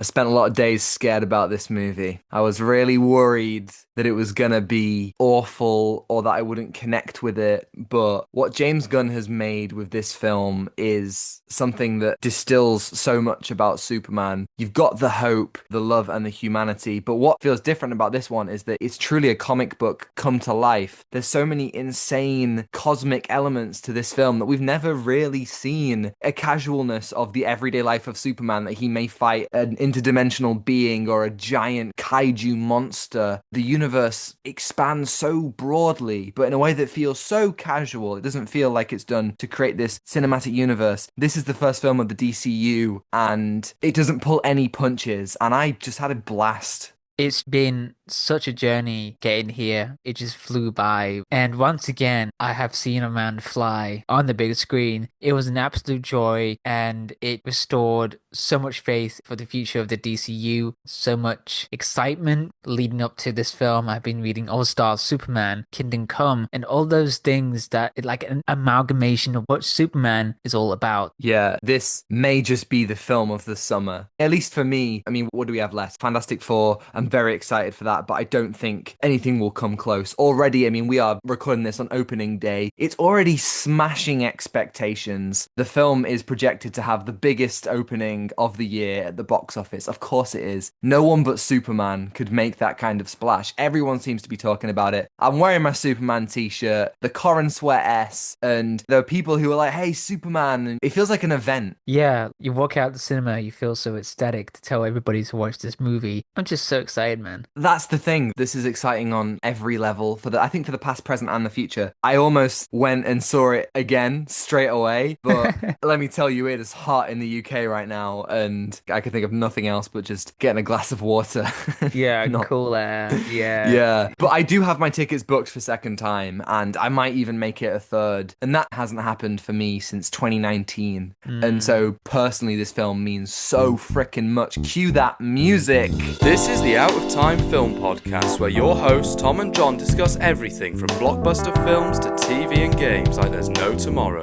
I spent a lot of days scared about this movie. I was really worried that it was gonna be awful or that I wouldn't connect with it. But what James Gunn has made with this film is something that distills so much about Superman. You've got the hope, the love, and the humanity. But what feels different about this one is that it's truly a comic book come to life. There's so many insane cosmic elements to this film that we've never really seen. A casualness of the everyday life of Superman, that he may fight an interdimensional being or a giant kaiju monster. The universe expands so broadly, but in a way that feels so casual. It doesn't feel like it's done to create this cinematic universe. This is the first film of the DCU, and it doesn't pull any punches, and I just had a blast. It's been such a journey getting here. It just flew by. And once again, I have seen a man fly on the big screen. It was an absolute joy and it restored so much faith for the future of the DCU, so much excitement leading up to this film. I've been reading All Star Superman, Kingdom Come, and all those things that like an amalgamation of what Superman is all about. Yeah, this may just be the film of the summer. At least for me. I mean, what do we have left? Fantastic Four. I'm very excited for that, but I don't think anything will come close. Already, I mean, we are recording this on opening day. It's already smashing expectations. The film is projected to have the biggest opening of the year at the box office. Of course it is. No one but Superman could make that kind of splash. Everyone seems to be talking about it. I'm wearing my Superman t-shirt, the Corenswet S, and there are people who are like, hey, Superman. And it feels like an event. Yeah, you walk out the cinema, you feel so ecstatic to tell everybody to watch this movie. I'm just so excited, man. That's the thing. This is exciting on every level I think for the past, present, and the future. I almost went and saw it again straight away, but let me tell you, it is hot in the UK right now, and I can think of nothing else but just getting a glass of water. Yeah, Not cool air. Yeah. yeah, but I do have my tickets booked for second time, and I might even make it a third. And that hasn't happened for me since 2019. And Mm. so, personally, this film means so freaking much. Cue that music. This is the Out of Time Film Podcast, where your hosts Tom and John discuss everything from blockbuster films to TV and games like there's no tomorrow.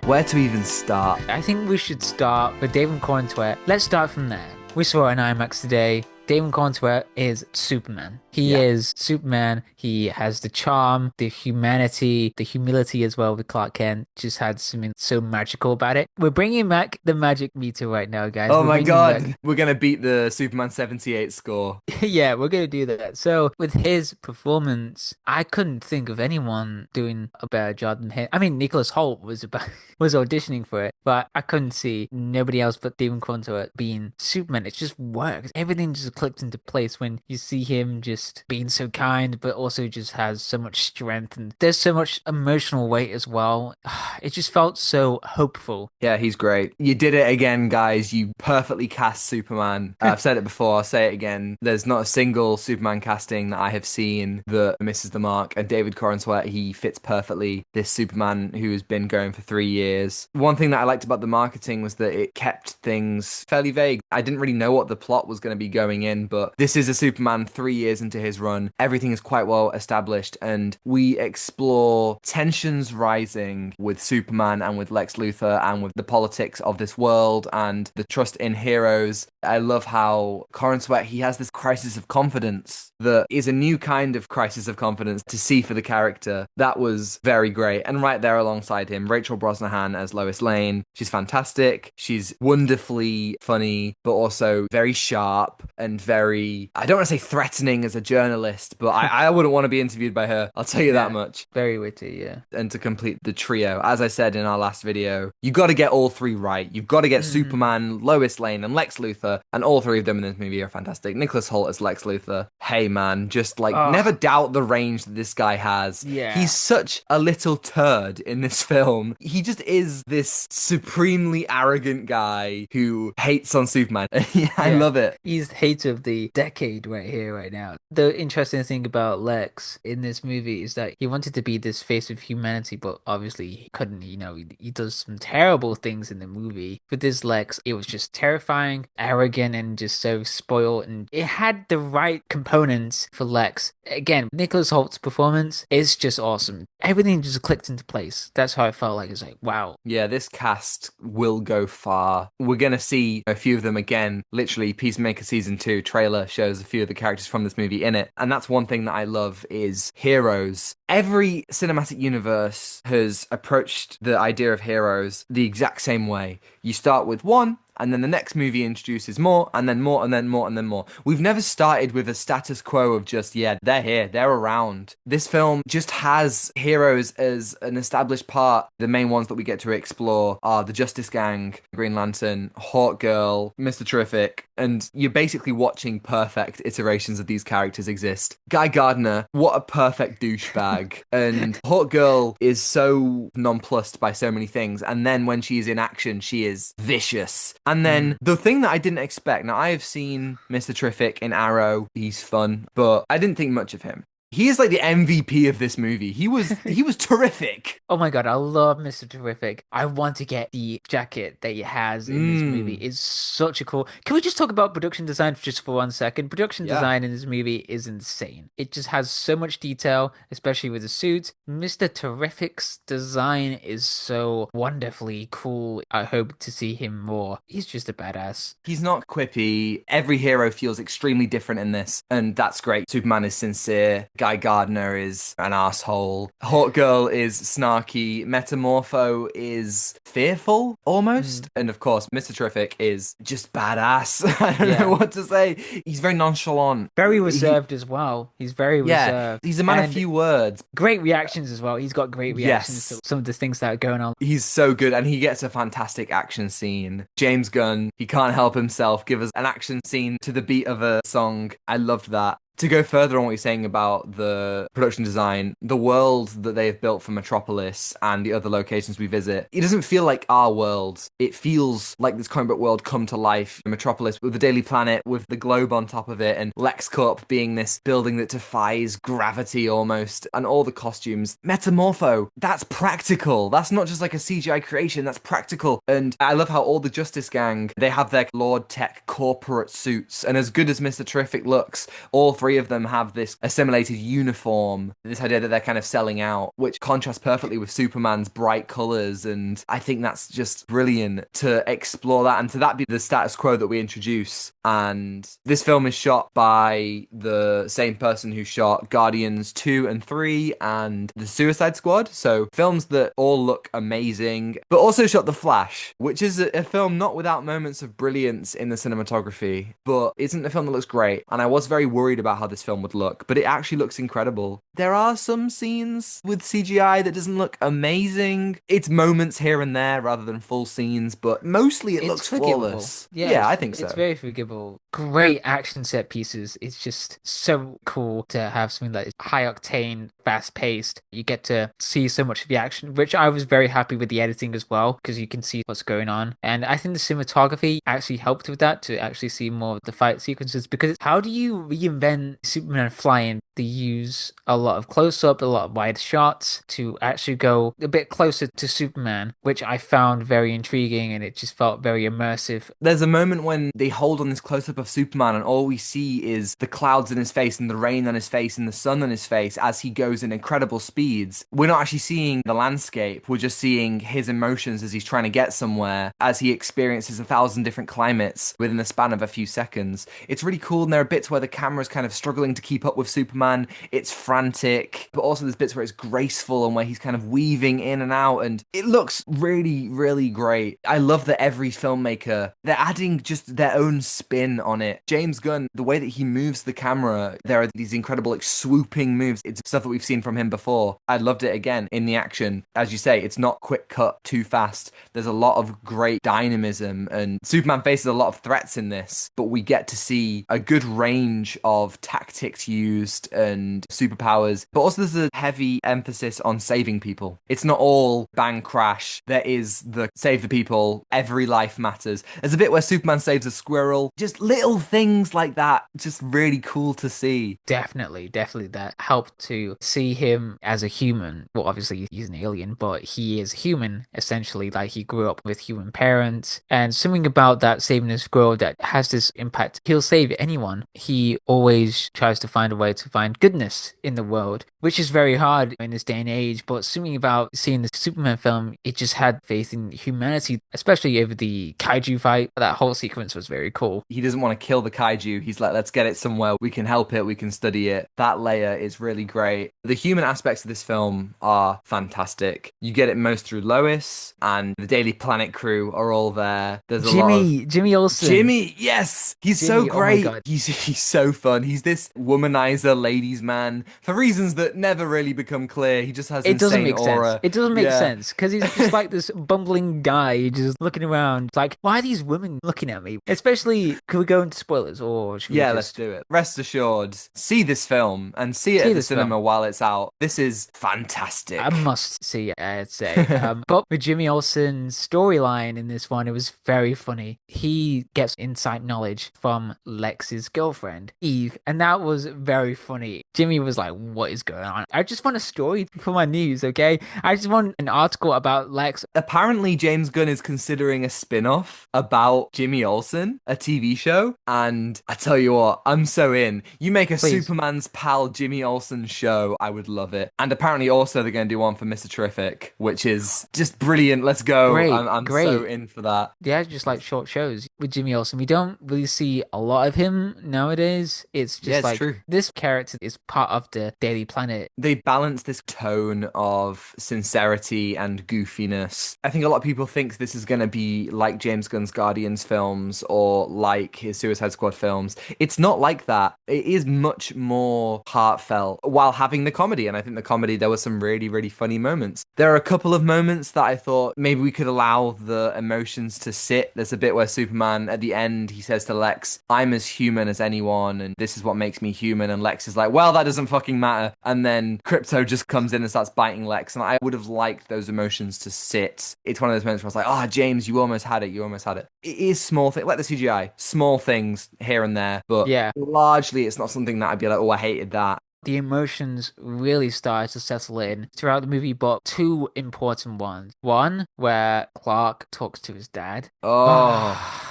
Where to even start? I think we should start with David Corenswet. Let's start from there. We saw it in IMAX today. David Corenswet is Superman. He Yeah. is Superman. He has the charm, the humanity, the humility as well with Clark Kent. Just had something so magical about it. We're bringing back the magic meter right now, guys. Oh We're my bringing back. god, we're gonna beat the Superman 78 score. Yeah, we're gonna do that. So with his performance, I couldn't think of anyone doing a better job than him. I mean, Nicholas Hoult was about was auditioning for it, but I couldn't see nobody else but David Corenswet being Superman. It just works. Everything just clicked into place when you see him just being so kind, but also just has so much strength and there's so much emotional weight as well. It just felt so hopeful. Yeah, he's great. You did it again, guys. You perfectly cast Superman. I've said it before, I'll say it again. There's not a single Superman casting that I have seen that misses the mark. And David Corenswet, he fits perfectly this Superman who has been going for 3 years. One thing that I liked about the marketing was that it kept things fairly vague. I didn't really know what the plot was going to be going in, but this is a Superman 3 years into his run. Everything is quite well established, and we explore tensions rising with Superman and with Lex Luthor and with the politics of this world and the trust in heroes. I love how Corenswet, he has this crisis of confidence that is a new kind of crisis of confidence to see for the character. That was very great. And right there alongside him, Rachel Brosnahan as Lois Lane. She's fantastic. She's wonderfully funny, but also very sharp and very, I don't want to say threatening as a journalist, but I wouldn't want to be interviewed by her. I'll tell you that Yeah, much. very witty, yeah. And to complete the trio, as I said in our last video, you got to get all three right. You've got to get Mm. Superman, Lois Lane, and Lex Luthor, and all three of them in this movie are fantastic. Nicholas Hoult as Lex Luthor. Hey man, just like never Oh, doubt the range that this guy has. yeah. He's such a little turd in this film. He just is this supremely arrogant guy who hates on Superman. Yeah, I Yeah, love it. he's the hater of the decade right here, right now. The interesting thing about Lex in this movie is that he wanted to be this face of humanity, but obviously he couldn't. He does some terrible things in the movie. With this Lex, it was just terrifying, arrogant, and just so spoiled. And it had the right components for Lex. Again, Nicholas Holt's performance is just awesome. Everything just clicked into place. That's how I felt like. It's like, wow. Yeah, this cast will go far. We're going to see a few of them again. Literally, Peacemaker Season 2 trailer shows a few of the characters from this movie in it. And that's one thing that I love is heroes. Every cinematic universe has approached the idea of heroes the exact same way. You start with one, and then the next movie introduces more, and then more, and then more, and then more. We've never started with a status quo of just, yeah, they're here, they're around. This film just has heroes as an established part. The main ones that we get to explore are the Justice Gang, Green Lantern, Hawkgirl, Mr. Terrific, and you're basically watching perfect iterations of these characters exist. Guy Gardner, what a perfect douchebag. And Hawkgirl is so nonplussed by so many things, and then when she's in action, she is vicious. And then the thing that I didn't expect, now I have seen Mr. Terrific in Arrow, he's fun, but I didn't think much of him. He is like the MVP of this movie. He was terrific. Oh my god, I love Mr. Terrific. I want to get the jacket that he has in this movie. It's such a cool. Can we just talk about production design just for 1 second? Production design in this movie is insane. It just has so much detail, especially with the suits. Mr. Terrific's design is so wonderfully cool. I hope to see him more. He's just a badass. He's not quippy. Every hero feels extremely different in this, and that's great. Superman is sincere. Guy Gardner is an asshole. Hawkgirl is snarky. Metamorpho is fearful, almost. And of course, Mr. Terrific is just badass. I don't know what to say. He's very nonchalant. Very reserved as well. He's very reserved. He's a man of few words. Great reactions as well. He's got great reactions to some of the things that are going on. He's so good, and he gets a fantastic action scene. James Gunn, he can't help himself, give us an action scene to the beat of a song. I loved that. To go further on what you're saying about the production design, the world that they have built for Metropolis and the other locations we visit, it doesn't feel like our world. It feels like this comic book world come to life. Metropolis with the Daily Planet, with the globe on top of it, and LexCorp being this building that defies gravity almost, and all the costumes. Metamorpho, that's practical. That's not just like a CGI creation, that's practical. And I love how all the Justice Gang, they have their Lord Tech corporate suits, and as good as Mr. Terrific looks, all three of them have this assimilated uniform, this idea that they're kind of selling out, which contrasts perfectly with Superman's bright colours, and I think that's just brilliant to explore that, and to that be the status quo that we introduce. And this film is shot by the same person who shot Guardians 2 and 3 and The Suicide Squad, so films that all look amazing, but also shot The Flash, which is a film not without moments of brilliance in the cinematography, but isn't a film that looks great, and I was very worried about how this film would look, but it actually looks incredible. There are some scenes with CGI that doesn't look amazing. It's moments here and there rather than full scenes, but mostly it looks flawless. Yeah, I think so. It's very forgivable. Great action set pieces. It's just so cool to have something that is high octane, fast paced. You get to see so much of the action, which I was very happy with the editing as well, because you can see what's going on. And I think the cinematography actually helped with that, to actually see more of the fight sequences, because how do you reinvent Superman flying? They use a lot of close-up, a lot of wide shots to actually go a bit closer to Superman, which I found very intriguing, and it just felt very immersive. There's a moment when they hold on this close-up of Superman, and all we see is the clouds in his face and the rain on his face and the sun on his face as he goes in incredible speeds. We're not actually seeing the landscape, we're just seeing his emotions as he's trying to get somewhere, as he experiences 1,000 different climates within the span of a few seconds. It's really cool, and there are bits where the camera's kind of struggling to keep up with Superman. It's frantic, but also there's bits where it's graceful and where he's kind of weaving in and out, and it looks really, really great. I love that every filmmaker, they're adding just their own spin on it. James Gunn, the way that he moves the camera, there are these incredible like swooping moves. It's stuff that we've seen from him before. I loved it again in the action. As you say, it's not quick cut, too fast. There's a lot of great dynamism, and Superman faces a lot of threats in this, but we get to see a good range of tactics used and superpowers, but also there's a heavy emphasis on saving people. It's not all bang crash. There is the save the people, every life matters. There's a bit where Superman saves a squirrel, just little things like that, just really cool to see. Definitely that helped to see him as a human. Well, obviously he's an alien, but he is human essentially. Like he grew up with human parents, and something about that saving this girl that has this impact. He'll save anyone. He always tries to find a way to find goodness in the world, which is very hard in this day and age. But something about seeing the Superman film, it just had faith in humanity, especially over the kaiju fight. That whole sequence was very cool. He doesn't want to kill the kaiju. He's like, let's get it somewhere. We can help it. We can study it. That layer is really great. The human aspects of this film are fantastic. You get it most through Lois, and the Daily Planet crew are all there. There's a lot of Jimmy Olsen. Jimmy, yes, he's so Jimmy, oh my great. God. He's so fun. He's this womanizer, ladies' man for reasons that never really become clear. He just has It doesn't insane make aura. sense. It doesn't make Yeah. sense because he's just like this bumbling guy just looking around. Like, why are these women looking at me? Especially, could we go into spoilers or should we Yeah, just let's do it. Rest assured, see this film and see it See at the this cinema film. while it's out. This is fantastic. I must see, I'd say. But with Jimmy Olsen's storyline in this one, it was very funny. He gets inside knowledge from Lex's girlfriend, Eve, and that was very funny. Jimmy was like, what is going on? I just want a story for my news, okay? I just want an article about Lex. Apparently, James Gunn is considering a spin-off about Jimmy Olsen, a TV show. And I tell you what, I'm so in. You make a Please. Superman's pal Jimmy Olsen show, I would love it. And apparently also they're going to do one for Mr. Terrific, which is just brilliant. Let's go. I'm so Great. in for that. They are just like short shows with Jimmy Olsen. We don't really see a lot of him nowadays. It's just Yeah, it's like true. this character is part of the Daily Planet. They balance this tone of sincerity and goofiness. I think a lot of people think this is going to be like James Gunn's Guardians films or like his Suicide Squad films. It's not like that. It is much more heartfelt while having the comedy. And I think the comedy, there were some really, really funny moments. There are a couple of moments that I thought maybe we could allow the emotions to sit. There's a bit where Superman, at the end, he says to Lex, I'm as human as anyone, and this is what makes me human. And Lex is like, well, that doesn't fucking matter. And then Crypto just comes in and starts biting Lex. And I would have liked those emotions to sit. It's one of those moments where I was like, James, you almost had it. You almost had it. It is small things, like the CGI, small things here and there. But Yeah. largely, it's not something that I'd be like, oh, I hated that. The emotions really started to settle in throughout the movie, but two important ones. One, where Clark talks to his dad. Oh.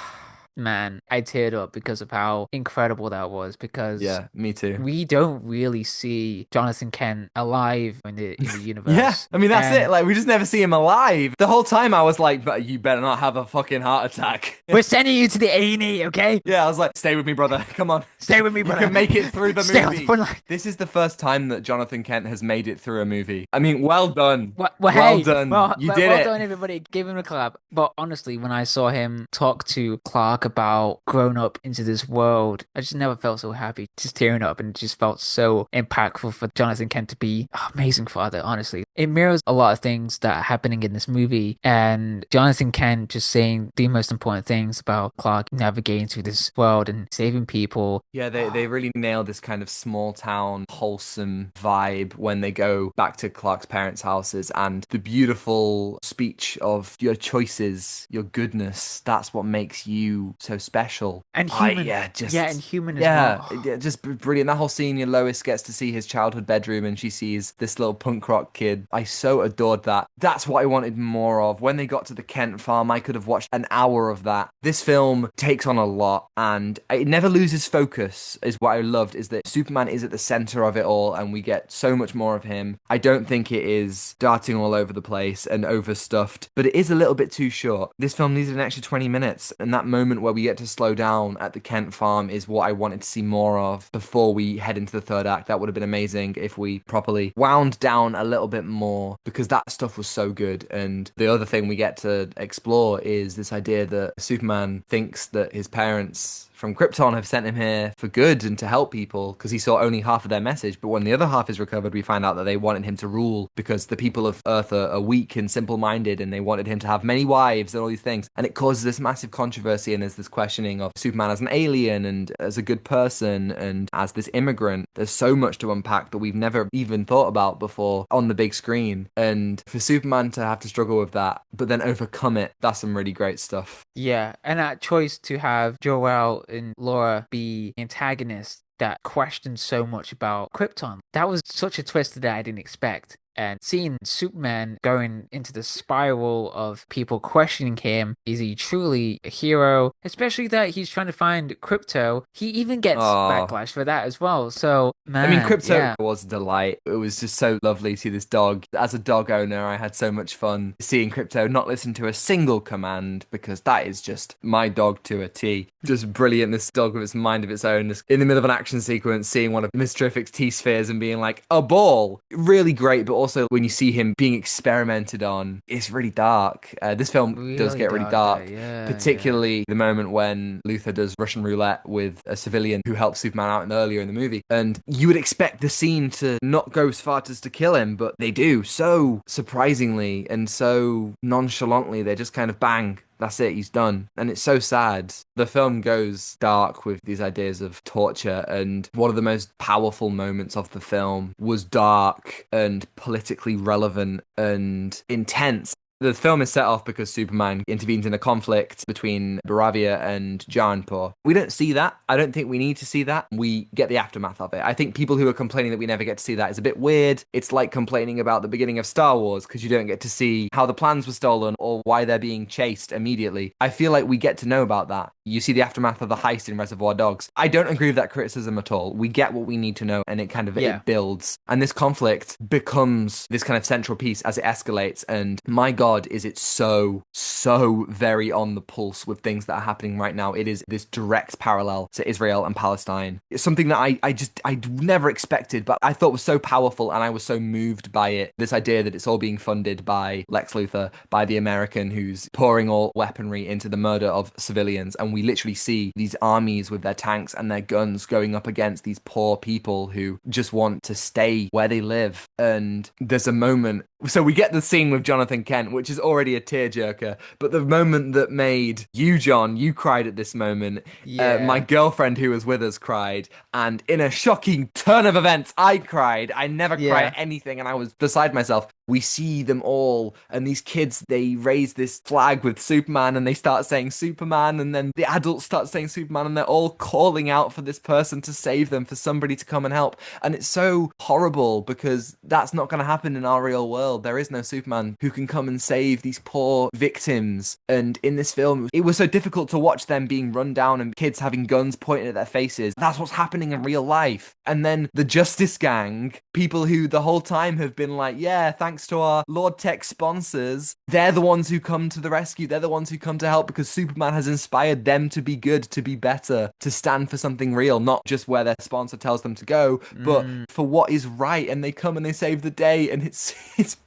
Man, I teared up because of how incredible that was, because Yeah, me too. we don't really see Jonathan Kent alive in the universe. Yeah, I mean, that's And it. Like, we just never see him alive. The whole time I was like, but you better not have a fucking heart attack. we're sending you to the A&E, okay? Yeah, I was like, stay with me, brother. Come on. Stay with me, You brother. can make it through the Stay on the movie. front line. This is the first time that Jonathan Kent has made it through a movie. I mean, well done. Well, hey, done. You well, did well it. done, everybody. Give him a clap. But honestly, when I saw him talk to Clark about growing up into this world, I just never felt so happy. Just tearing up, and it just felt so impactful for Jonathan Kent to be an amazing father, honestly. It mirrors a lot of things that are happening in this movie, and Jonathan Kent just saying the most important things about Clark navigating through this world and saving people. Yeah, they really nailed this kind of small town, wholesome vibe when they go back to Clark's parents' houses, and the beautiful speech of your choices, your goodness, that's what makes you so special. And human. And human as well. Yeah, just brilliant. That whole scene, Lois gets to see his childhood bedroom and she sees this little punk rock kid. I so adored that. That's what I wanted more of. When they got to the Kent farm, I could have watched an hour of that. This film takes on a lot and it never loses focus, is what I loved, is that Superman is at the center of it all and we get so much more of him. I don't think it is darting all over the place and overstuffed, but it is a little bit too short. This film needed an extra 20 minutes, and that moment where we get to slow down at the Kent farm is what I wanted to see more of before we head into the third act. That would have been amazing if we properly wound down a little bit more, because that stuff was so good. And the other thing we get to explore is this idea that Superman thinks that his parents from Krypton have sent him here for good and to help people because he saw only half of their message. But when the other half is recovered, we find out that they wanted him to rule because the people of Earth are weak and simple-minded, and they wanted him to have many wives and all these things. And it causes this massive controversy, and there's this questioning of Superman as an alien and as a good person and as this immigrant. There's so much to unpack that we've never even thought about before on the big screen. And for Superman to have to struggle with that, but then overcome it, that's some really great stuff. Yeah, and that choice to have Jor-El and Laura be antagonists that questioned so much about Krypton. That was such a twist that I didn't expect. And seeing Superman going into the spiral of people questioning him, is he truly a hero? Especially that he's trying to find Crypto. He even gets Oh, backlash for that as well. So, I mean, man, Crypto yeah. was a delight. It was just so lovely to see this dog. As a dog owner, I had so much fun seeing Crypto not listen to a single command because that is just my dog to a T. Just brilliant, this dog with its mind of its own. Just in the middle of an action sequence, seeing one of Miss Terrific's T-spheres and being like, a ball! Really great, but also when you see him being experimented on, it's really dark. This film does Really get really dark there. dark, Yeah, yeah. particularly the moment when Luthor does Russian roulette with a civilian who helps Superman out earlier in the movie. And you would expect the scene to not go as far as to kill him, but they do so surprisingly and so nonchalantly. They just kind of bang. That's it, he's done. And it's so sad. The film goes dark with these ideas of torture, and one of the most powerful moments of the film was dark and politically relevant and intense. The film is set off because Superman intervenes in a conflict between Baravia and Jaunpur. We don't see that. I don't think we need to see that. We get the aftermath of it. I think people who are complaining that we never get to see that is a bit weird. It's like complaining about the beginning of Star Wars because you don't get to see how the plans were stolen or why they're being chased immediately. I feel like we get to know about that. You see the aftermath of the heist in Reservoir Dogs. I don't agree with that criticism at all. We get what we need to know, and Yeah. it builds. And this conflict becomes this kind of central piece as it escalates. And my God, is it so very on the pulse with things that are happening right now. It is this direct parallel to Israel and Palestine. It's something that I never expected, but I thought was so powerful, and I was so moved by it. This idea that it's all being funded by Lex Luthor, by the American who's pouring all weaponry into the murder of civilians, and we literally see these armies with their tanks and their guns going up against these poor people who just want to stay where they live. And there's a moment, so we get the scene with Jonathan Kent, which is already a tearjerker, but the moment that made you, John, you cried at this moment. My Yeah. girlfriend who was with us cried, and in a shocking turn of events, I cried. I never cry Yeah. at anything, and I was beside myself. We see them all, and these kids, they raise this flag with Superman, and they start saying Superman, and then the adults start saying Superman, and they're all calling out for this person to save them, for somebody to come and help. And it's so horrible because that's not going to happen in our real world. There is no Superman who can come and save these poor victims. And in this film, it was so difficult to watch them being run down and kids having guns pointed at their faces. That's what's happening in real life. And then the Justice Gang, people who the whole time have been like, yeah, thanks to our Lord Tech sponsors, they're the ones who come to the rescue. They're the ones who come to help because Superman has inspired them to be good, to be better, to stand for something real, not just where their sponsor tells them to go, but Mm. for what is right. And they come and they save the day, and it's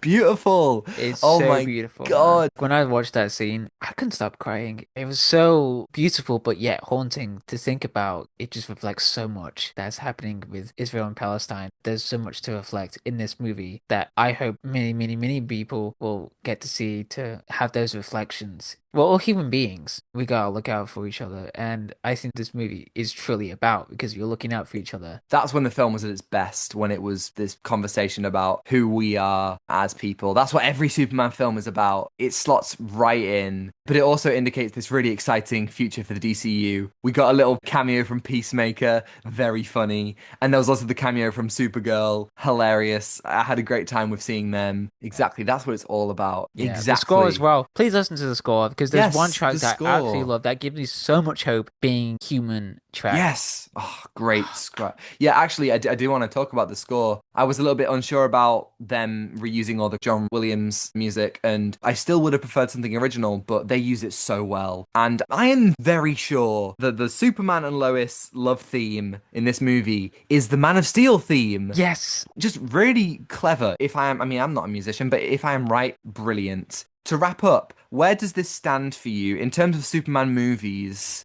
beautiful. It's Oh so my beautiful, man. God. When I watched that scene, I couldn't stop crying. It was so beautiful, but yet haunting to think about. It just reflects so much that's happening with Israel and Palestine. There's so much to reflect in this movie that I hope many people will get to see, to have those reflections. We're all human beings. We gotta look out for each other. And I think this movie is truly about, because you're looking out for each other. That's when the film was at its best, when it was this conversation about who we are as people. That's what every Superman film is about. It slots right in, but it also indicates this really exciting future for the DCU. We got a little cameo from Peacemaker, very funny. And there was also the cameo from Supergirl, hilarious. I had a great time with seeing them. Exactly, that's what it's all about. Yeah, the score as Exactly. well. Please listen to the score, because there's one Yes, track the that I absolutely score. love that gives me so much hope, being Human track. Yes. Oh, great score. Yeah, actually, I do want to talk about the score. I was a little bit unsure about them reusing all the John Williams music, and I still would have preferred something original, but they use it so well. And I am very sure that the Superman and Lois love theme in this movie is the Man of Steel theme. Yes. Just really clever. I mean, I'm not a musician, but if I am right, brilliant. To wrap up, where does this stand for you in terms of Superman movies?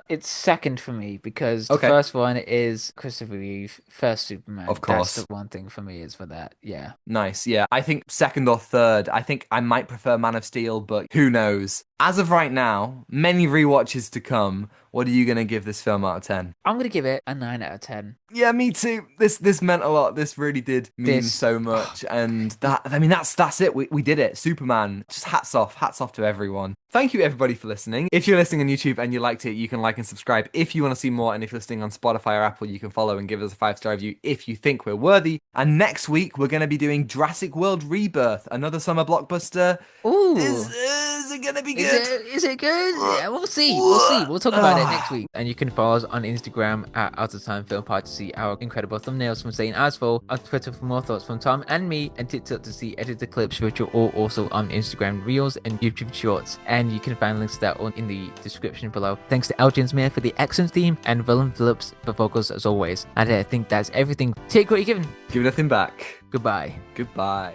It's second for me, because the Okay. first one is Christopher Reeve, first Of Superman. That's the course. one thing for me, is for that. Yeah. Nice. Yeah. I think second or third. I think I might prefer Man of Steel, but who knows? as of right now, many rewatches to come. What are you going to give this film out of 10? I'm going to give it a 9 out of 10. Yeah, me too. This meant a lot. This really did mean This- so much. And that's it. We did it. Superman. Just hats off to everyone. Thank you everybody for listening. If you're listening on YouTube and you liked it, you can like and subscribe if you want to see more. And if you're listening on Spotify or Apple, you can follow and give us a 5-star review if you think we're worthy. And next week we're going to be doing Jurassic World Rebirth, another summer blockbuster. Ooh. Is it going to be good? Is it good? Yeah, we'll see. We'll talk about it next week. And you can follow us on Instagram at Out of Time Film Pod to see our incredible thumbnails from Zain Afzal, on Twitter for more thoughts from Tom and me, and TikTok to see edited clips, which are all also on Instagram Reels and YouTube Shorts. And you can find links to that all in the description below. Thanks to Jones-Meyer for the excellent theme and Ronan Phillips for vocals as always. And I think that's everything. Take what you're given. Give nothing back. Goodbye. Goodbye.